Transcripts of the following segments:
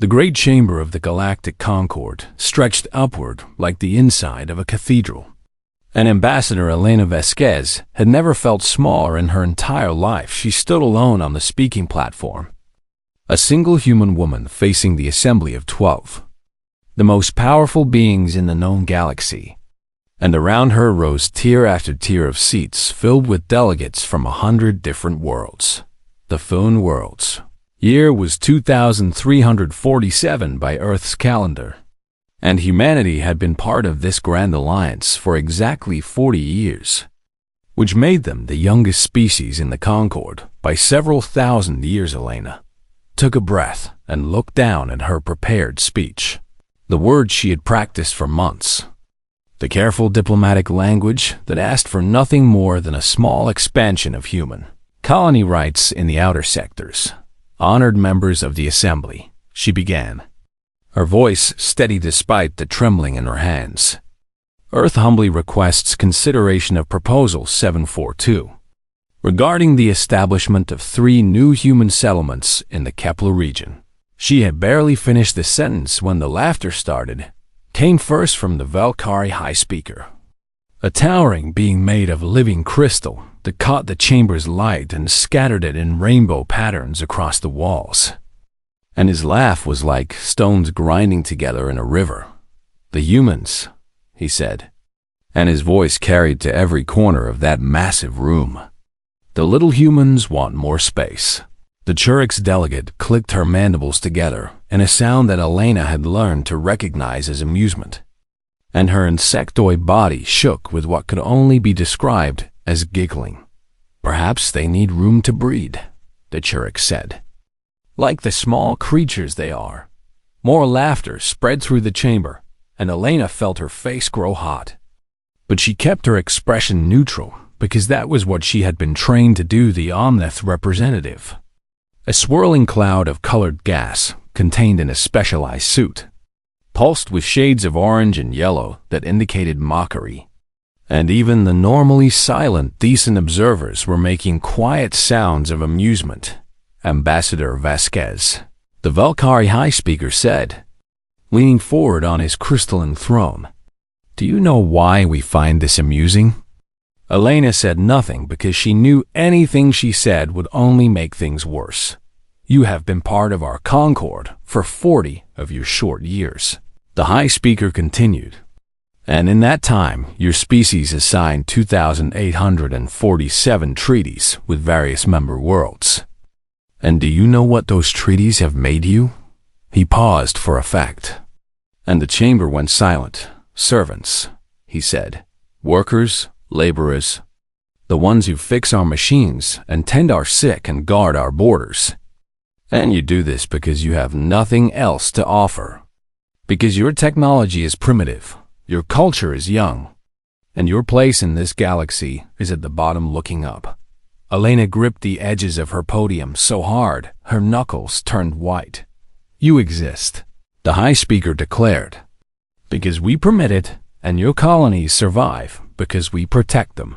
The great chamber of the Galactic Concord stretched upward like the inside of a cathedral. And Ambassador Elena Vasquez had never felt smaller in her entire life. She stood alone on the speaking platform, a single human woman facing the assembly of 12, the most powerful beings in the known galaxy. And around her rose tier after tier of seats filled with delegates from 100 different worlds. The Foon worlds. Year was 2347 by Earth's calendar, and humanity had been part of this grand alliance for exactly 40 years, which made them the youngest species in the Concord by several thousand years. Elena took a breath and looked down at her prepared speech, the words she had practiced for months, the careful diplomatic language that asked for nothing more than a small expansion of human colony rights in the outer sectors. Honored members of the assembly, she began, her voice steady despite the trembling in her hands. Earth humbly requests consideration of Proposal 742, regarding the establishment of 3 new human settlements in the Kepler region. She had barely finished the sentence when the laughter started, came first from the Valkyrie High Speaker, a towering being made of living crystal that caught the chamber's light and scattered it in rainbow patterns across the walls. And his laugh was like stones grinding together in a river. "The humans," he said, and his voice carried to every corner of that massive room. "The little humans want more space." The Churix delegate clicked her mandibles together in a sound that Elena had learned to recognize as amusement, and her insectoid body shook with what could only be described as giggling. "Perhaps they need room to breed," the Churix said. "Like the small creatures they are." More laughter spread through the chamber, and Elena felt her face grow hot. But she kept her expression neutral, because that was what she had been trained to do. The Omnith representative, a swirling cloud of colored gas contained in a specialized suit, pulsed with shades of orange and yellow that indicated mockery. And even the normally silent, decent observers were making quiet sounds of amusement. "Ambassador Vasquez," the Valkyrie High Speaker said, leaning forward on his crystalline throne, "do you know why we find this amusing?" Elena said nothing because she knew anything she said would only make things worse. "You have been part of our Concord for 40 of your short years," the High Speaker continued. "And in that time, your species has signed 2,847 treaties with various member worlds. And do you know what those treaties have made you?" He paused for effect, and the chamber went silent. "Servants," he said. "Workers, laborers, the ones who fix our machines and tend our sick and guard our borders. And you do this because you have nothing else to offer. Because your technology is primitive. Your culture is young, and your place in this galaxy is at the bottom looking up." Elena gripped the edges of her podium so hard her knuckles turned white. "You exist," the High Speaker declared, "because we permit it, and your colonies survive because we protect them.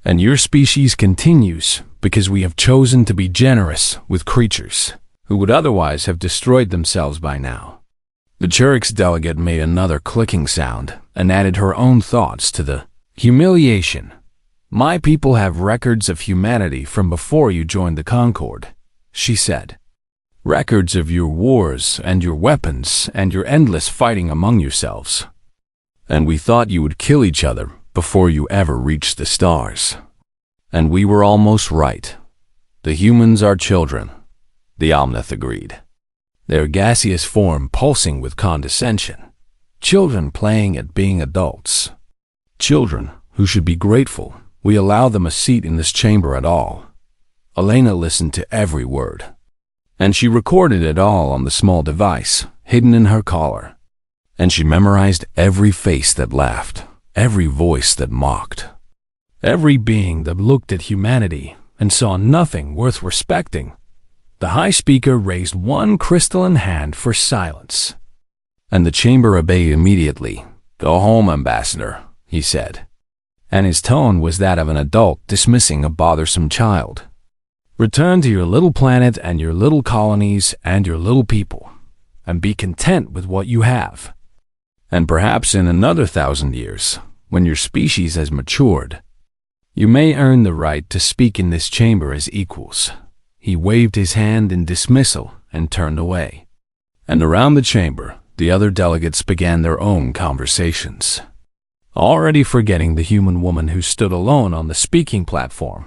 And your species continues because we have chosen to be generous with creatures who would otherwise have destroyed themselves by now." The Churix delegate made another clicking sound and added her own thoughts to the humiliation. "My people have records of humanity from before you joined the Concord," she said. "Records of your wars and your weapons and your endless fighting among yourselves. And we thought you would kill each other before you ever reached the stars. And we were almost right. The humans are children," the Omnith agreed, their gaseous form pulsing with condescension. "Children playing at being adults. Children who should be grateful we allow them a seat in this chamber at all." Elena listened to every word, and she recorded it all on the small device hidden in her collar. And she memorized every face that laughed, every voice that mocked, every being that looked at humanity and saw nothing worth respecting. The High Speaker raised one crystalline hand for silence, and the chamber obeyed immediately. "Go home, Ambassador," he said, and his tone was that of an adult dismissing a bothersome child. "Return to your little planet and your little colonies and your little people, and be content with what you have. And perhaps in another 1,000 years, when your species has matured, you may earn the right to speak in this chamber as equals." He waved his hand in dismissal and turned away. And around the chamber, the other delegates began their own conversations. Already forgetting the human woman who stood alone on the speaking platform,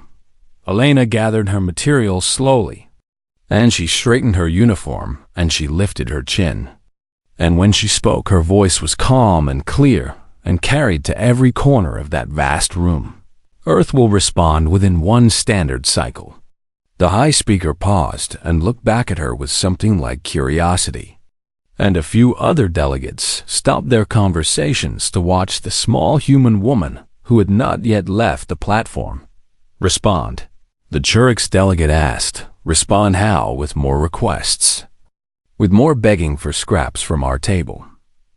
Elena gathered her materials slowly, and she straightened her uniform and she lifted her chin. And when she spoke, her voice was calm and clear and carried to every corner of that vast room. Earth will respond within one standard cycle. The high speaker paused and looked back at her with something like curiosity. And a few other delegates stopped their conversations to watch the small human woman who had not yet left the platform respond. The Churix delegate asked, "Respond how with more requests?" "With more begging for scraps from our table."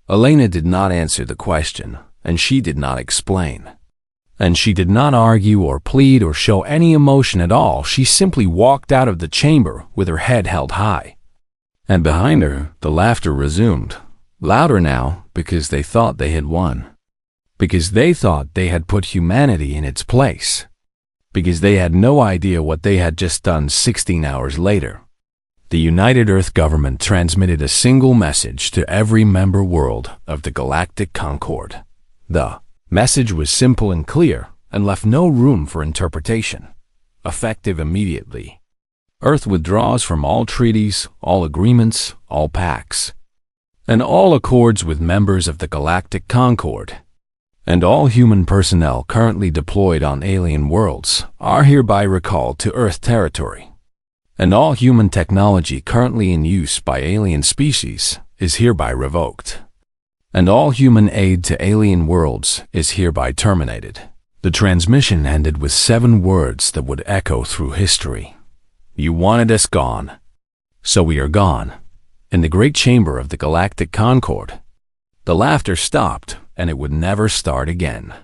Elena did not answer the question, and she did not explain. And she did not argue or plead or show any emotion at all. She simply walked out of the chamber with her head held high. And behind her, the laughter resumed, louder now because they thought they had won. Because they thought they had put humanity in its place. Because they had no idea what they had just done 16 hours later. The United Earth government transmitted a single message to every member world of the Galactic Concord. The message was simple and clear and left no room for interpretation. Effective immediately. Earth withdraws from all treaties, all agreements, all pacts, and all accords with members of the Galactic Concord. And all human personnel currently deployed on alien worlds are hereby recalled to Earth territory. And all human technology currently in use by alien species is hereby revoked. And all human aid to alien worlds is hereby terminated. The transmission ended with 7 words that would echo through history. You wanted us gone, so we are gone. In the great chamber of the Galactic Concord, the laughter stopped, and it would never start again.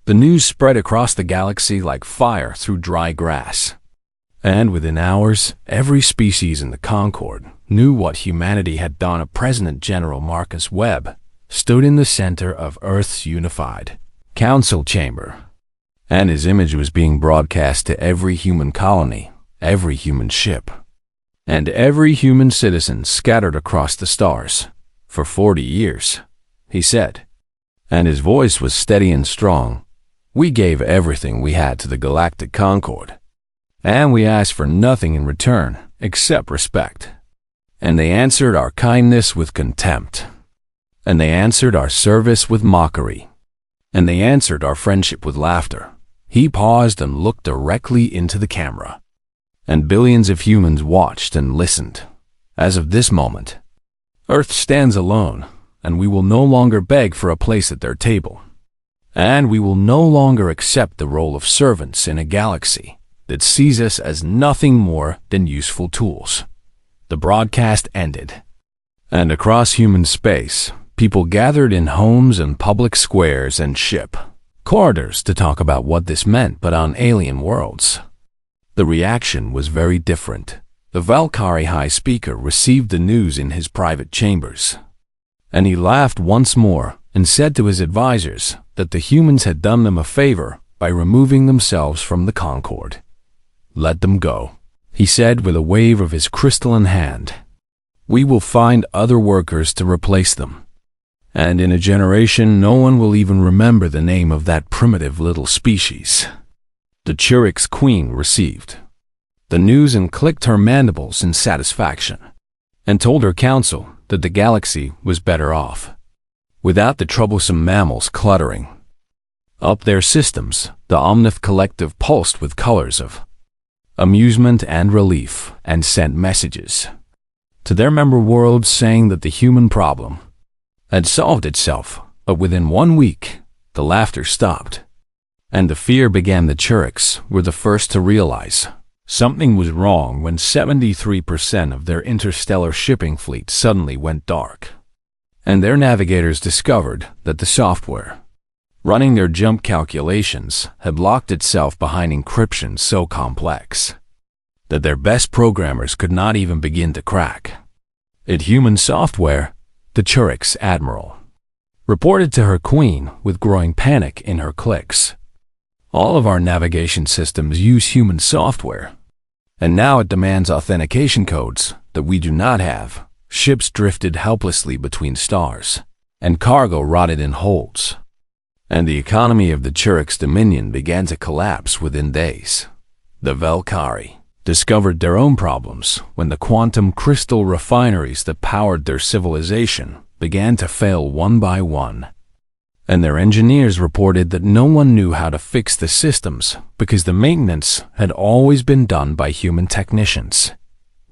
The news spread across the galaxy like fire through dry grass. And within hours, every species in the Concord knew what humanity had done. President General Marcus Webb stood in the center of Earth's unified council chamber, and his image was being broadcast to every human colony, every human ship, and every human citizen scattered across the stars. For 40 years, he said, and his voice was steady and strong, we gave everything we had to the Galactic Concord, and we asked for nothing in return except respect. And they answered our kindness with contempt. And they answered our service with mockery. And they answered our friendship with laughter. He paused and looked directly into the camera. And billions of humans watched and listened. As of this moment, Earth stands alone, and we will no longer beg for a place at their table. And we will no longer accept the role of servants in a galaxy that sees us as nothing more than useful tools. The broadcast ended, and across human space, people gathered in homes and public squares and ship corridors to talk about what this meant. But on alien worlds, the reaction was very different. The Valkyrie High Speaker received the news in his private chambers, and he laughed once more and said to his advisors that the humans had done them a favor by removing themselves from the Concord. Let them go, he said with a wave of his crystalline hand. We will find other workers to replace them. And in a generation, no one will even remember the name of that primitive little species. The Churix Queen received the news and clicked her mandibles in satisfaction, and told her council that the galaxy was better off without the troublesome mammals cluttering up their systems. The Omnith Collective pulsed with colors of amusement and relief, and sent messages to their member worlds saying that the human problem had solved itself. But within 1 week, the laughter stopped, and the fear began. The Churix were the first to realize something was wrong when 73% of their interstellar shipping fleet suddenly went dark, and their navigators discovered that the software running their jump calculations had locked itself behind encryption so complex that their best programmers could not even begin to crack. It human software, the Churix admiral, reported to her queen with growing panic in her cliques. All of our navigation systems use human software, and now it demands authentication codes that we do not have. Ships drifted helplessly between stars, and cargo rotted in holds. And the economy of the Churix Dominion began to collapse within days. The Valkyrie discovered their own problems when the quantum crystal refineries that powered their civilization began to fail one by one. And their engineers reported that no one knew how to fix the systems because the maintenance had always been done by human technicians.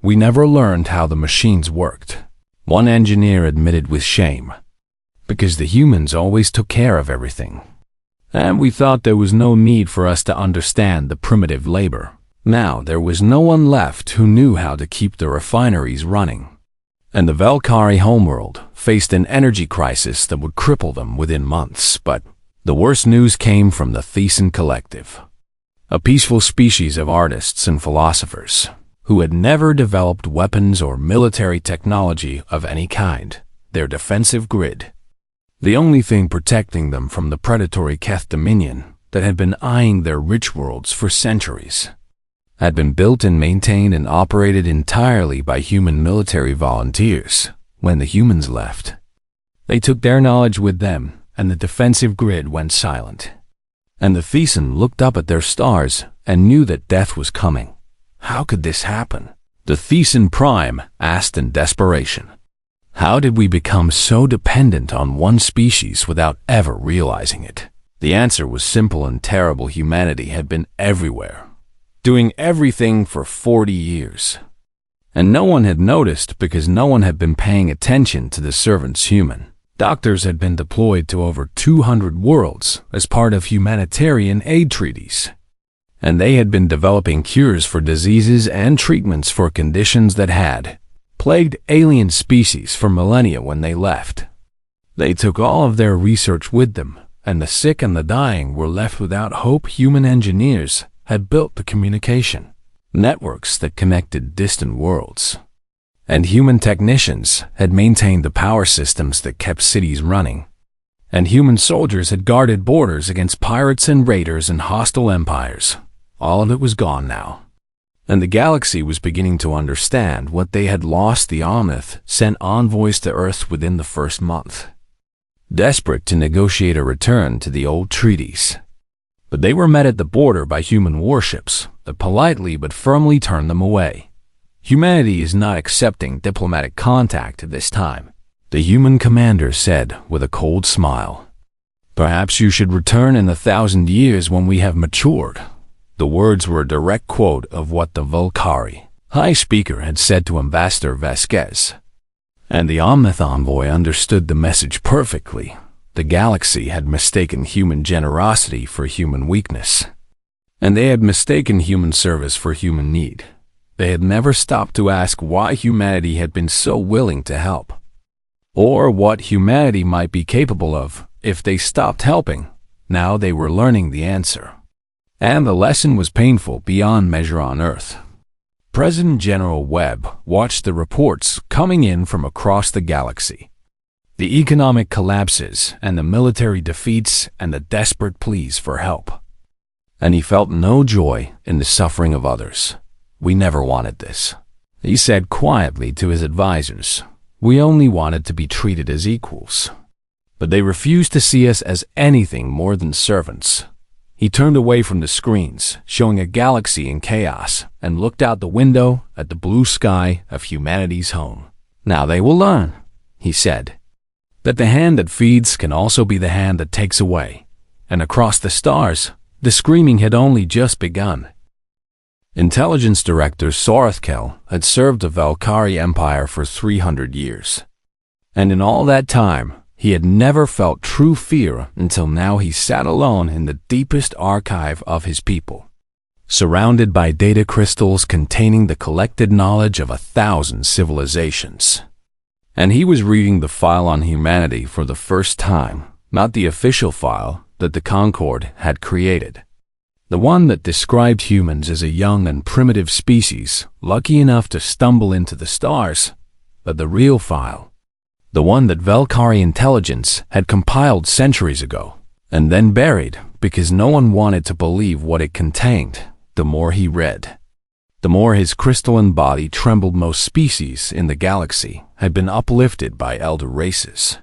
We never learned how the machines worked, one engineer admitted with shame, because the humans always took care of everything. And we thought there was no need for us to understand the primitive labor. Now there was no one left who knew how to keep the refineries running. And the Valkyrie homeworld faced an energy crisis that would cripple them within months. But the worst news came from the Thesan Collective, a peaceful species of artists and philosophers who had never developed weapons or military technology of any kind. Their defensive grid, the only thing protecting them from the predatory Keth Dominion that had been eyeing their rich worlds for centuries, had been built and maintained and operated entirely by human military volunteers. When the humans left, they took their knowledge with them, and the defensive grid went silent. And the Thesan looked up at their stars and knew that death was coming. How could this happen? The Thesan Prime asked in desperation. How did we become so dependent on one species without ever realizing it? The answer was simple and terrible. Humanity had been everywhere, doing everything for 40 years. And no one had noticed because no one had been paying attention to the servants human. Doctors had been deployed to over 200 worlds as part of humanitarian aid treaties. And they had been developing cures for diseases and treatments for conditions that had plagued alien species for millennia when they left. They took all of their research with them, and the sick and the dying were left without hope. Human engineers had built the communication networks that connected distant worlds, and human technicians had maintained the power systems that kept cities running, and human soldiers had guarded borders against pirates and raiders and hostile empires. All of it was gone now, and the galaxy was beginning to understand what they had lost. The Omnith sent envoys to Earth within the first month, desperate to negotiate a return to the old treaties. But they were met at the border by human warships that politely but firmly turned them away. Humanity is not accepting diplomatic contact at this time, the human commander said with a cold smile. Perhaps you should return in 1,000 years when we have matured. The words were a direct quote of what the Valkyrie High Speaker had said to Ambassador Vasquez. And the Omnith envoy understood the message perfectly. The galaxy had mistaken human generosity for human weakness, and they had mistaken human service for human need. They had never stopped to ask why humanity had been so willing to help, or what humanity might be capable of if they stopped helping. Now they were learning the answer, and the lesson was painful beyond measure on Earth. President General Webb watched the reports coming in from across the galaxy. The economic collapses and the military defeats and the desperate pleas for help. And he felt no joy in the suffering of others. We never wanted this, he said quietly to his advisors. We only wanted to be treated as equals. But they refused to see us as anything more than servants. He turned away from the screens, showing a galaxy in chaos, and looked out the window at the blue sky of humanity's home. Now they will learn, he said, that the hand that feeds can also be the hand that takes away. And across the stars, the screaming had only just begun. Intelligence Director Sorthkel had served the Valkyrie Empire for 300 years. And in all that time, he had never felt true fear until now. He sat alone in the deepest archive of his people, surrounded by data crystals containing the collected knowledge of 1,000 civilizations. And he was reading the file on humanity for the first time, not the official file that the Concord had created. The one that described humans as a young and primitive species, lucky enough to stumble into the stars, but the real file. The one that Velkari intelligence had compiled centuries ago, and then buried because no one wanted to believe what it contained. The more he read, the more his crystalline body trembled. Most species in the galaxy had been uplifted by elder races,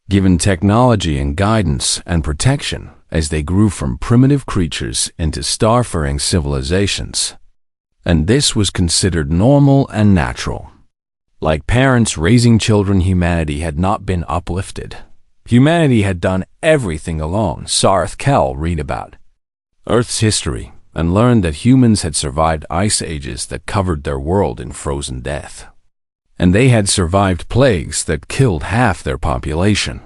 given technology and guidance and protection as they grew from primitive creatures into starfaring civilizations. And this was considered normal and natural. Like parents raising children, humanity had not been uplifted. Humanity had done everything alone. Sarth Kel read about Earth's history and learned that humans had survived ice ages that covered their world in frozen death. And they had survived plagues that killed half their population.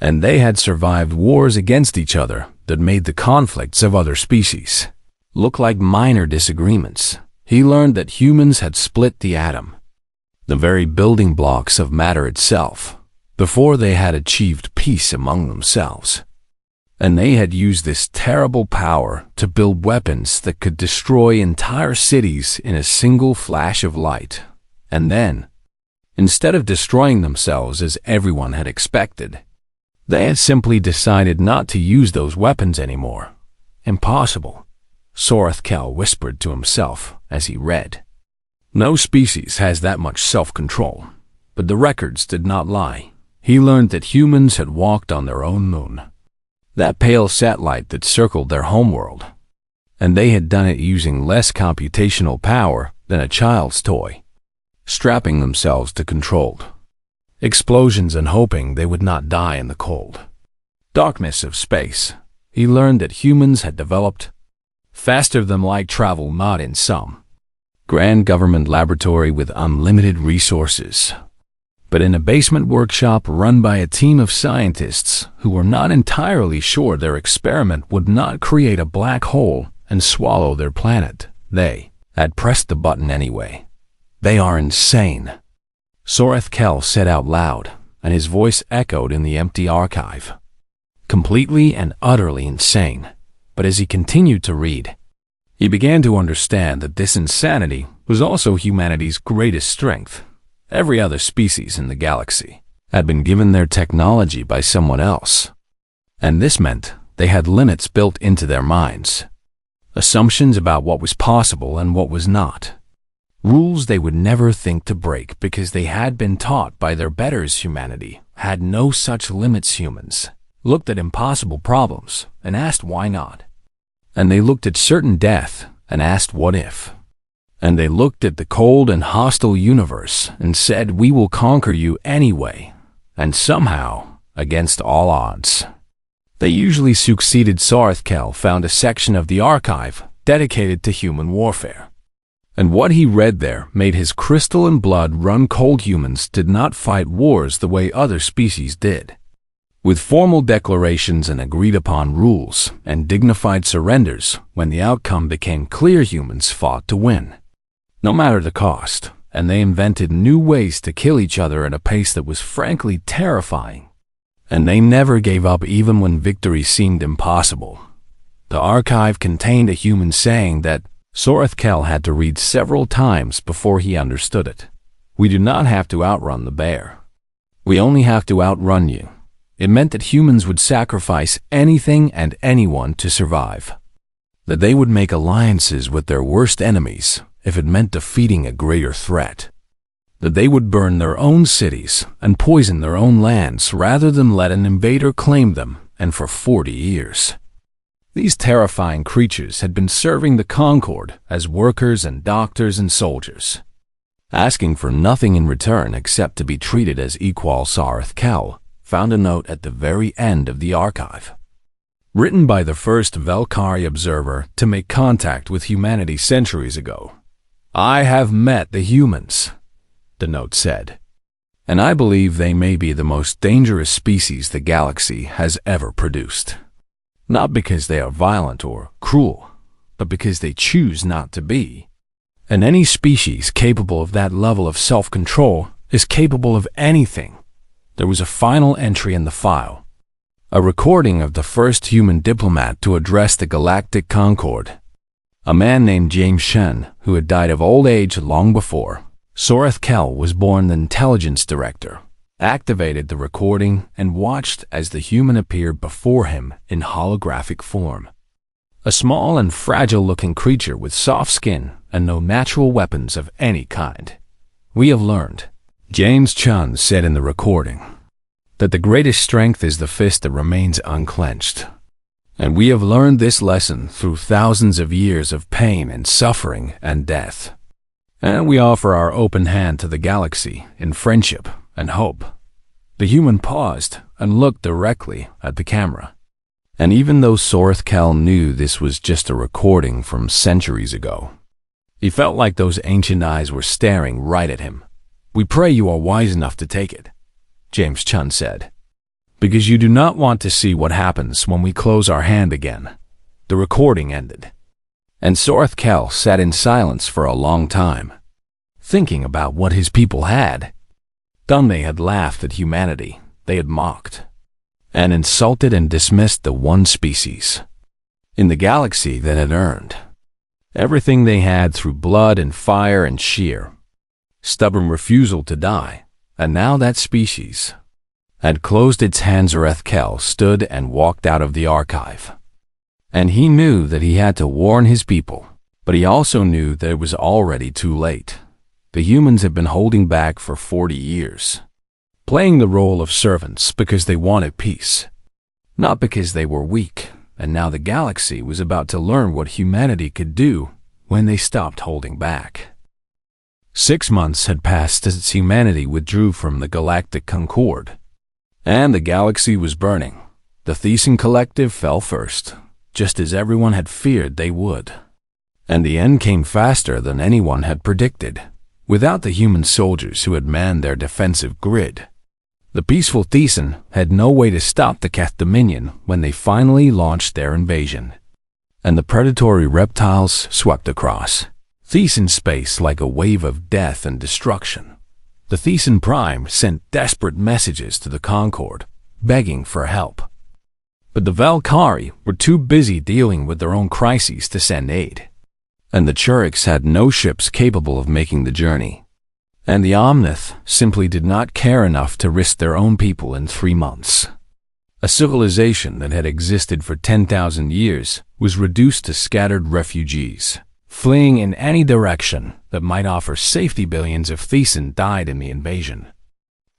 And they had survived wars against each other that made the conflicts of other species look like minor disagreements. He learned that humans had split the atom, the very building blocks of matter itself, before they had achieved peace among themselves. And they had used this terrible power to build weapons that could destroy entire cities in a single flash of light. And then, instead of destroying themselves as everyone had expected, they had simply decided not to use those weapons anymore. Impossible, Sorth Kel whispered to himself as he read. No species has that much self-control, but the records did not lie. He learned that humans had walked on their own moon, that pale satellite that circled their homeworld, and they had done it using less computational power than a child's toy, strapping themselves to controlled explosions and hoping they would not die in the cold darkness of space. He learned that humans had developed faster than light travel, not in some grand government laboratory with unlimited resources, but in a basement workshop run by a team of scientists who were not entirely sure their experiment would not create a black hole and swallow their planet. They had pressed the button anyway. They are insane, Sorth Kel said out loud, and his voice echoed in the empty archive. Completely and utterly insane. But as he continued to read, he began to understand that this insanity was also humanity's greatest strength. Every other species in the galaxy had been given their technology by someone else, and this meant they had limits built into their minds, assumptions about what was possible and what was not, rules they would never think to break because they had been taught by their betters. Humanity had no such limits. Humans looked at impossible problems and asked why not, and they looked at certain death and asked what if. And they looked at the cold and hostile universe and said, we will conquer you anyway. And somehow, against all odds, they usually succeeded. Sarth Kel found a section of the archive dedicated to human warfare. And what he read there made his crystalline blood run cold. Humans did not fight wars the way other species did, with formal declarations and agreed-upon rules and dignified surrenders. When the outcome became clear, humans fought to win, no matter the cost, and they invented new ways to kill each other at a pace that was frankly terrifying. And they never gave up even when victory seemed impossible. The archive contained a human saying that Sorth Kel had to read several times before he understood it. We do not have to outrun the bear. We only have to outrun you. It meant that humans would sacrifice anything and anyone to survive, that they would make alliances with their worst enemies if it meant defeating a greater threat, that they would burn their own cities and poison their own lands rather than let an invader claim them. And for 40 years, these terrifying creatures had been serving the Concord as workers and doctors and soldiers, asking for nothing in return except to be treated as equal. Sarth Kel found a note at the very end of the archive, written by the first Velkari observer to make contact with humanity centuries ago. I have met the humans, the note said, and I believe they may be the most dangerous species the galaxy has ever produced. Not because they are violent or cruel, but because they choose not to be. And any species capable of that level of self-control is capable of anything. There was a final entry in the file, a recording of the first human diplomat to address the Galactic Concord, a man named James Shen, who had died of old age long before. Soreth Kell was born the intelligence director, activated the recording, and watched as the human appeared before him in holographic form. A small and fragile-looking creature with soft skin and no natural weapons of any kind. We have learned, James Chun said in the recording, that the greatest strength is the fist that remains unclenched. And we have learned this lesson through thousands of years of pain and suffering and death. And we offer our open hand to the galaxy in friendship and hope. The human paused and looked directly at the camera. And even though Soreth Kell knew this was just a recording from centuries ago, he felt like those ancient eyes were staring right at him. "We pray you are wise enough to take it," James Chun said, "because you do not want to see what happens when we close our hand again." The recording ended, and Soreth Kell sat in silence for a long time, thinking about what his people had done. They had laughed at humanity, they had mocked and insulted and dismissed the one species in the galaxy that had earned everything they had through blood and fire and sheer, stubborn refusal to die. And now that species had closed its hands. Soreth Kell stood and walked out of the archive. And he knew that he had to warn his people, but he also knew that it was already too late. The humans had been holding back for 40 years, playing the role of servants because they wanted peace, not because they were weak. And now the galaxy was about to learn what humanity could do when they stopped holding back. 6 months had passed as humanity withdrew from the Galactic Concord, and the galaxy was burning. The Thesan Collective fell first, just as everyone had feared they would. And the end came faster than anyone had predicted. Without the human soldiers who had manned their defensive grid, the peaceful Thesan had no way to stop the Keth Dominion when they finally launched their invasion. And the predatory reptiles swept across Thesan space like a wave of death and destruction. The Thesan Prime sent desperate messages to the Concord, begging for help. But the Valkyrie were too busy dealing with their own crises to send aid. And the Churiks had no ships capable of making the journey. And the Omnith simply did not care enough to risk their own people in 3 months. A civilization that had existed for 10,000 years was reduced to scattered refugees, fleeing in any direction that might offer safety. Billions of Thesan died in the invasion,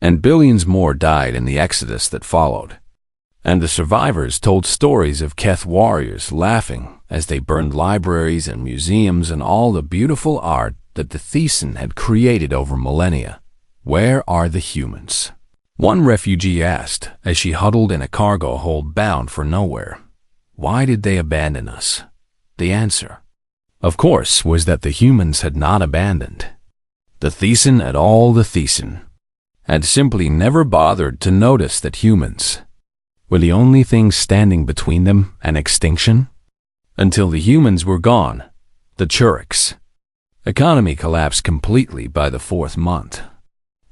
and billions more died in the exodus that followed. And the survivors told stories of Keth warriors laughing as they burned libraries and museums and all the beautiful art that the Thesan had created over millennia. "Where are the humans?" one refugee asked as she huddled in a cargo hold bound for nowhere. "Why did they abandon us?" The answer, of course, was that the humans had not abandoned the Thesan at all. The Thesan had simply never bothered to notice that humans were the only thing standing between them and extinction. Until the humans were gone, the Churiks' economy collapsed completely by the 4th month,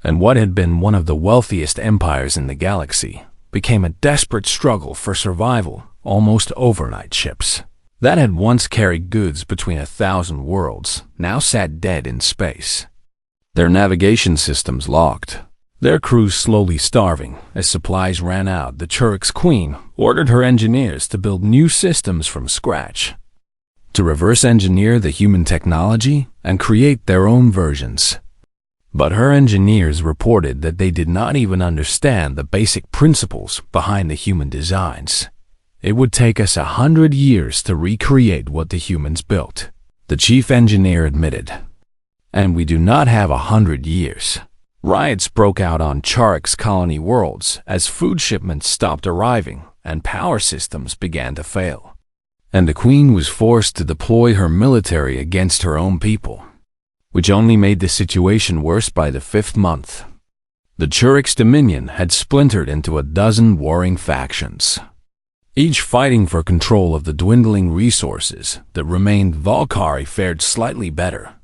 and what had been one of the wealthiest empires in the galaxy became a desperate struggle for survival. Almost overnight ships that had once carried goods between 1,000 worlds now sat dead in space, their navigation systems locked, their crews slowly starving as supplies ran out. The Churiks' queen ordered her engineers to build new systems from scratch, to reverse engineer the human technology and create their own versions. But her engineers reported that they did not even understand the basic principles behind the human designs. "It would take us 100 years to recreate what the humans built," the chief engineer admitted. "And we do not have 100 years." Riots broke out on Churiks' colony worlds as food shipments stopped arriving and power systems began to fail. And the queen was forced to deploy her military against her own people, which only made the situation worse. By the 5th month, the Churiks' dominion had splintered into a dozen warring factions, each fighting for control of the dwindling resources that remained. Valkyrie fared slightly better,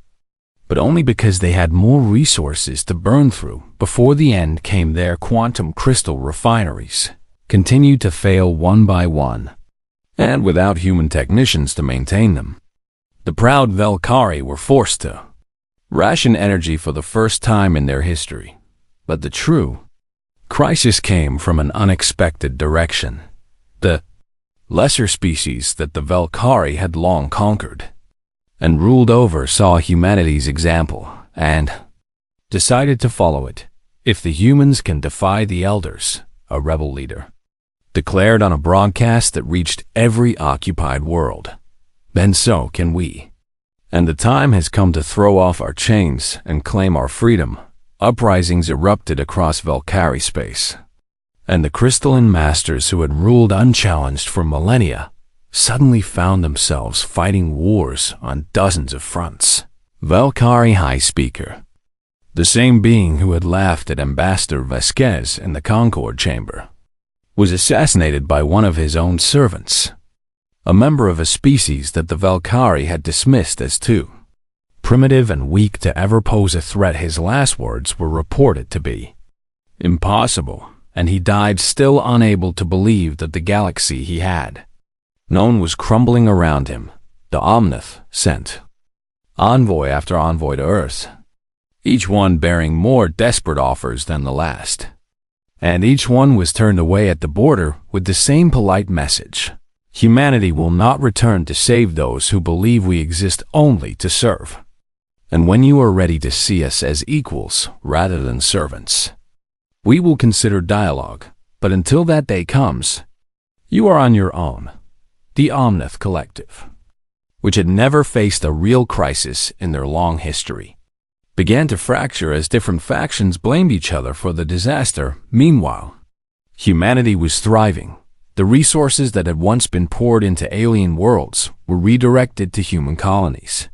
but only because they had more resources to burn through before the end came. Their quantum crystal refineries continued to fail one by one, and without human technicians to maintain them, the proud Valkyrie were forced to ration energy for the first time in their history. But the true crisis came from an unexpected direction. The lesser species that the Valkyrie had long conquered and ruled over saw humanity's example and decided to follow it. If the humans can defy the elders, a rebel leader declared on a broadcast that reached every occupied world, then so can we. And the time has come to throw off our chains and claim our freedom. Uprisings erupted across Valkyrie space, and the crystalline masters who had ruled unchallenged for millennia suddenly found themselves fighting wars on dozens of fronts. Valkyrie High Speaker, the same being who had laughed at Ambassador Vasquez in the Concord chamber, was assassinated by one of his own servants, a member of a species that the Valkyrie had dismissed as too primitive and weak to ever pose a threat. His last words were reported to be impossible, and he died still unable to believe that the galaxy he had known was crumbling around him. The Omnith sent envoy after envoy to Earth, each one bearing more desperate offers than the last, and each one was turned away at the border with the same polite message: humanity will not return to save those who believe we exist only to serve. And when you are ready to see us as equals rather than servants, we will consider dialogue. But until that day comes, you are on your own. The Omnith Collective, which had never faced a real crisis in their long history, began to fracture as different factions blamed each other for the disaster. Meanwhile, humanity was thriving. The resources that had once been poured into alien worlds were redirected to human colonies,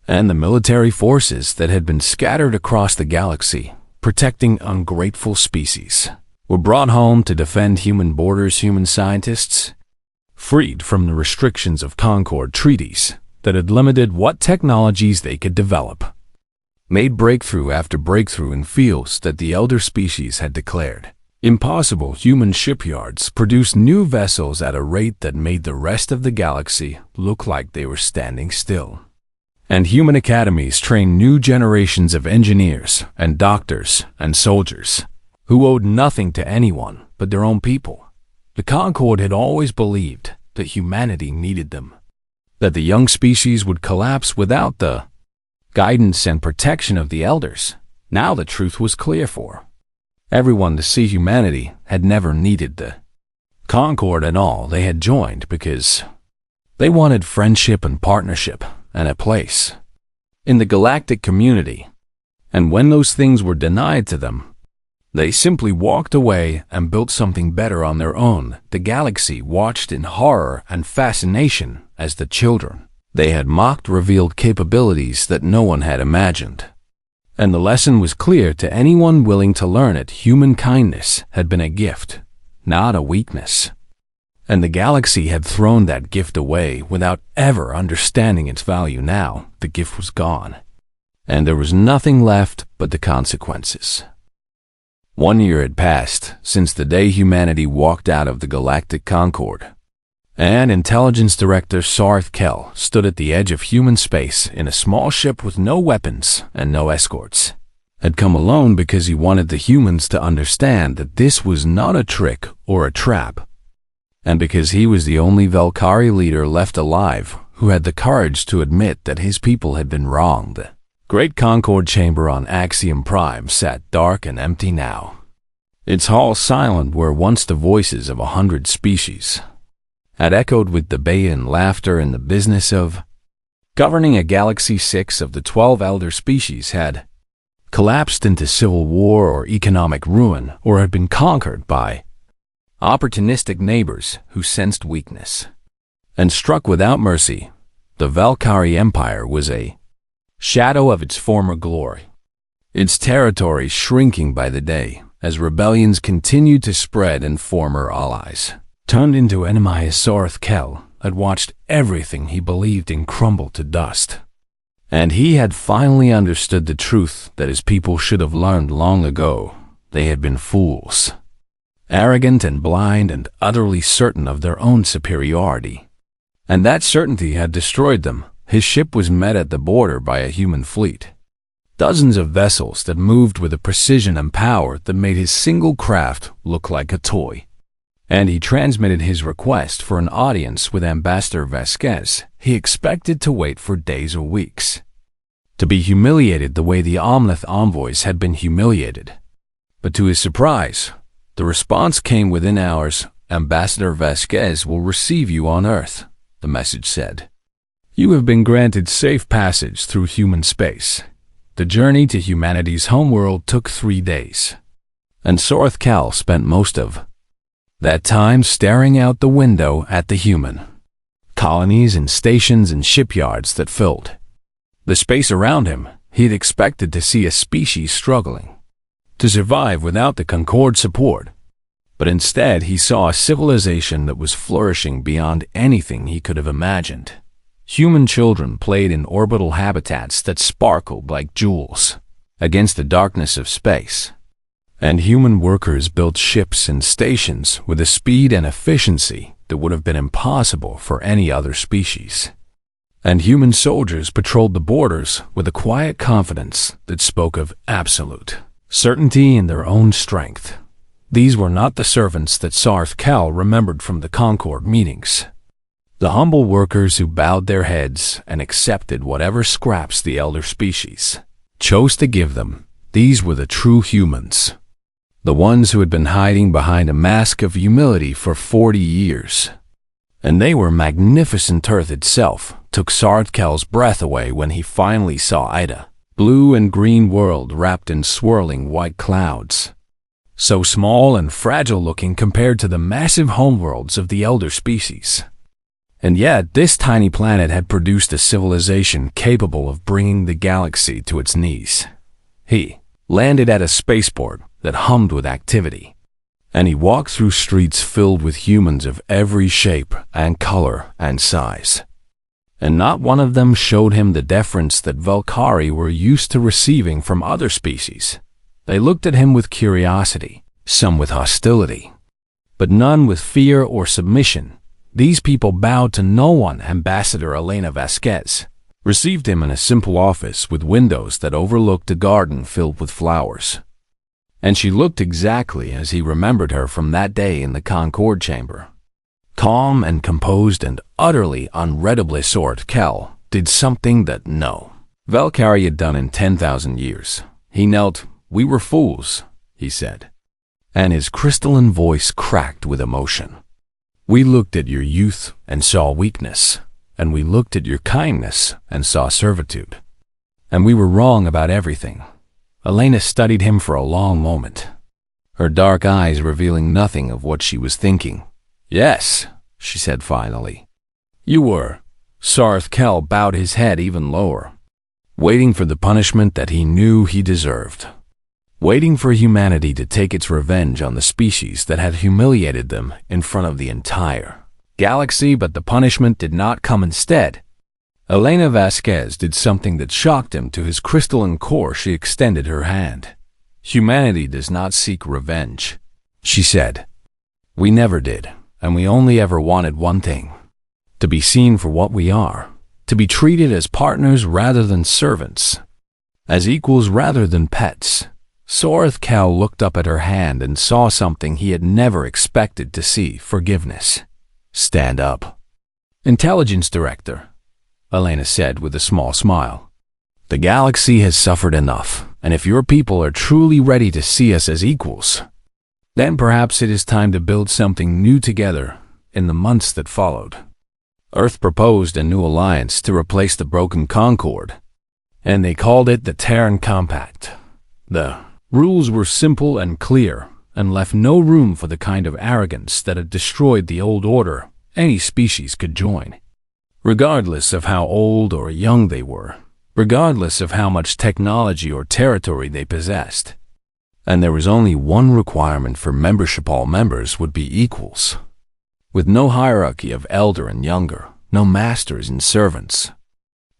and the military forces that had been scattered across the galaxy, protecting ungrateful species, were brought home to defend human borders. Human scientists, freed from the restrictions of Concord treaties that had limited what technologies they could develop, made breakthrough after breakthrough in fields that the elder species had declared impossible. Human shipyards produced new vessels at a rate that made the rest of the galaxy look like they were standing still. And human academies trained new generations of engineers and doctors and soldiers who owed nothing to anyone but their own people. The Concord had always believed that humanity needed them, that the young species would collapse without the guidance and protection of the elders. Now the truth was clear for everyone to see: humanity had never needed the Concord at all. They had joined because they wanted friendship and partnership and a place in the galactic community. And when those things were denied to them, they simply walked away and built something better on their own. The galaxy watched in horror and fascination as the children they had mocked revealed capabilities that no one had imagined. And the lesson was clear to anyone willing to learn it: human kindness had been a gift, not a weakness. And the galaxy had thrown that gift away without ever understanding its value. Now the gift was gone, and there was nothing left but the consequences. 1 year had passed since the day humanity walked out of the Galactic Concord, and Intelligence Director Sarth Kell stood at the edge of human space in a small ship with no weapons and no escorts. Had come alone because he wanted the humans to understand that this was not a trick or a trap, and because he was the only Valkyrie leader left alive who had the courage to admit that his people had been wronged. The great Concord chamber on Axiom Prime sat dark and empty now, its halls silent where once the voices of 100 species had echoed with debate and laughter. In the business of governing a galaxy, 6 of the 12 elder species had collapsed into civil war or economic ruin, or had been conquered by opportunistic neighbors who sensed weakness and struck without mercy. The Valkyrie Empire was a shadow of its former glory, its territory shrinking by the day as rebellions continued to spread and former allies turned into enemies. Sarth Kell had watched everything he believed in crumble to dust, and he had finally understood the truth that his people should have learned long ago. They had been fools, arrogant and blind and utterly certain of their own superiority, and that certainty had destroyed them. His ship was met at the border by a human fleet, Dozens of vessels that moved with a precision and power that made his single craft look like a toy. And he transmitted his request for an audience with Ambassador Vasquez. He expected to wait for days or weeks, to be humiliated the way the Omnith envoys had been humiliated. But to his surprise, the response came within hours. "Ambassador Vasquez will receive you on Earth," the message said. "You have been granted safe passage through human space." The journey to humanity's homeworld took 3 days, and Sorth Kal spent most of that time staring out the window at the human colonies and stations and shipyards that filled the space around him. He had expected to see a species struggling to survive without the Concord support, but instead he saw a civilization that was flourishing beyond anything he could have imagined. Human children played in orbital habitats that sparkled like jewels against the darkness of space, and human workers built ships and stations with a speed and efficiency that would have been impossible for any other species. And human soldiers patrolled the borders with a quiet confidence that spoke of absolute certainty in their own strength. These were not the servants that Sorth Kal remembered from the Concord meetings. The humble workers who bowed their heads and accepted whatever scraps the elder species chose to give them. These were the true humans, the ones who had been hiding behind a mask of humility for 40 years. And they were magnificent. Earth itself took Sorth Kal's breath away when he finally saw Ida, blue and green world wrapped in swirling white clouds, so small and fragile looking compared to the massive homeworlds of the elder species. And yet, this tiny planet had produced a civilization capable of bringing the galaxy to its knees. He landed at a spaceport that hummed with activity, and he walked through streets filled with humans of every shape and color and size. And not one of them showed him the deference that Valkyrie were used to receiving from other species. They looked at him with curiosity, some with hostility, but none with fear or submission. These people bowed to no one. Ambassador Elena Vasquez received him in a simple office with windows that overlooked a garden filled with flowers. And she looked exactly as he remembered her from that day in the Concord chamber. Calm and composed and utterly unreadably. Sorth Kal did something that no Valkyrie had done in 10,000 years. He knelt. "We were fools," he said, and his crystalline voice cracked with emotion. "We looked at your youth and saw weakness, and we looked at your kindness and saw servitude. And we were wrong about everything." Elena studied him for a long moment, her dark eyes revealing nothing of what she was thinking. "Yes," she said finally. "You were." Sorth Kal bowed his head even lower, waiting for the punishment that he knew he deserved, waiting for humanity to take its revenge on the species that had humiliated them in front of the entire galaxy. But the punishment did not come. Instead, Elena Vasquez did something that shocked him to his crystalline core. She extended her hand. "Humanity does not seek revenge," she said. "We never did, and we only ever wanted one thing: to be seen for what we are, to be treated as partners rather than servants, as equals rather than pets." Sorth Kal looked up at her hand and saw something he had never expected to see: forgiveness. "Stand up." "Intelligence Director," Elena said with a small smile. "The galaxy has suffered enough, and if your people are truly ready to see us as equals, then perhaps it is time to build something new together." In the months that followed, Earth proposed a new alliance to replace the broken Concord, and they called it the Terran Compact. The rules were simple and clear, and left no room for the kind of arrogance that had destroyed the old order. Any species could join, regardless of how old or young they were, regardless of how much technology or territory they possessed. And there was only one requirement for membership: all members would be equals, with no hierarchy of elder and younger, no masters and servants,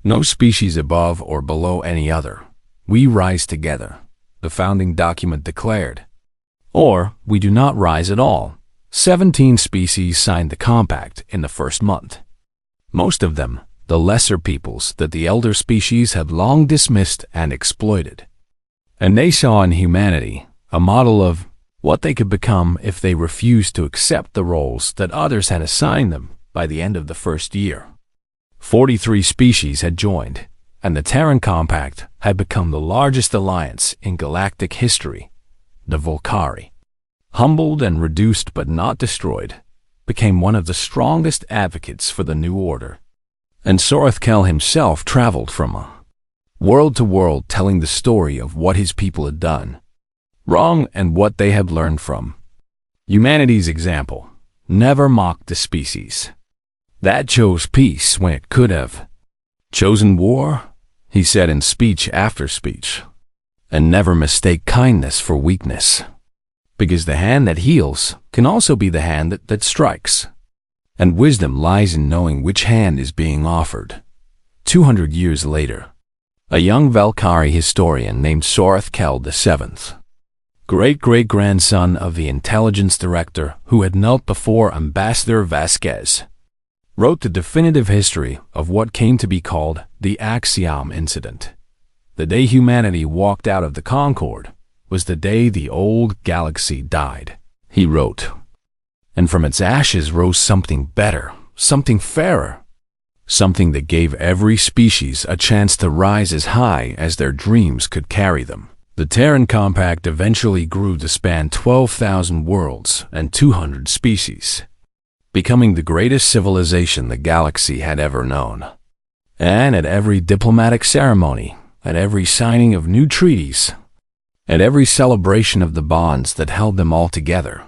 no species above or below any other. "We rise together," the founding document declared, "or we do not rise at all." 17 species signed the compact in the first month. Most of them, the lesser peoples that the elder species had long dismissed and exploited. And they saw in humanity a model of what they could become if they refused to accept the roles that others had assigned them by the end of the first year. 43 species had joined, and the Terran Compact had become the largest alliance in galactic history. The Volcari, humbled and reduced but not destroyed, became one of the strongest advocates for the new order. And Sorethkel himself traveled from world to world telling the story of what his people had done wrong and what they had learned from humanity's example. Never mocked the species that chose peace when it could have chosen war, he said in speech after speech, and never mistake kindness for weakness, because the hand that heals can also be the hand that strikes, and wisdom lies in knowing which hand is being offered. 200 years later, a young Valkyrie historian named Sorethkel VII, great-great-grandson of the intelligence director who had knelt before Ambassador Vasquez, wrote the definitive history of what came to be called the Axiom Incident. The day humanity walked out of the Concorde was the day the old galaxy died, he wrote. And from its ashes rose something better, something fairer, something that gave every species a chance to rise as high as their dreams could carry them. The Terran Compact eventually grew to span 12,000 worlds and 200 species, becoming the greatest civilization the galaxy had ever known. And at every diplomatic ceremony, at every signing of new treaties, at every celebration of the bonds that held them all together,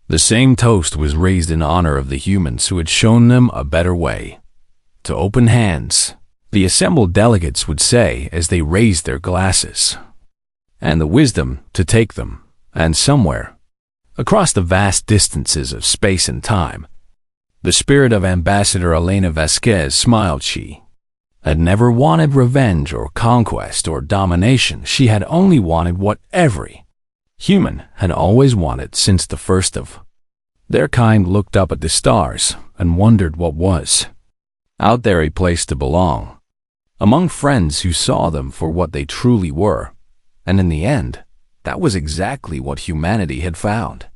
the same toast was raised in honor of the humans who had shown them a better way. To open hands, the assembled delegates would say as they raised their glasses, and the wisdom to take them, and somewhere, across the vast distances of space and time, the spirit of Ambassador Elena Vasquez smiled. She had never wanted revenge or conquest or domination. She had only wanted what every human had always wanted since the first of their kind looked up at the stars and wondered what was out there a place to belong, among friends who saw them for what they truly were. And in the end, that was exactly what humanity had found.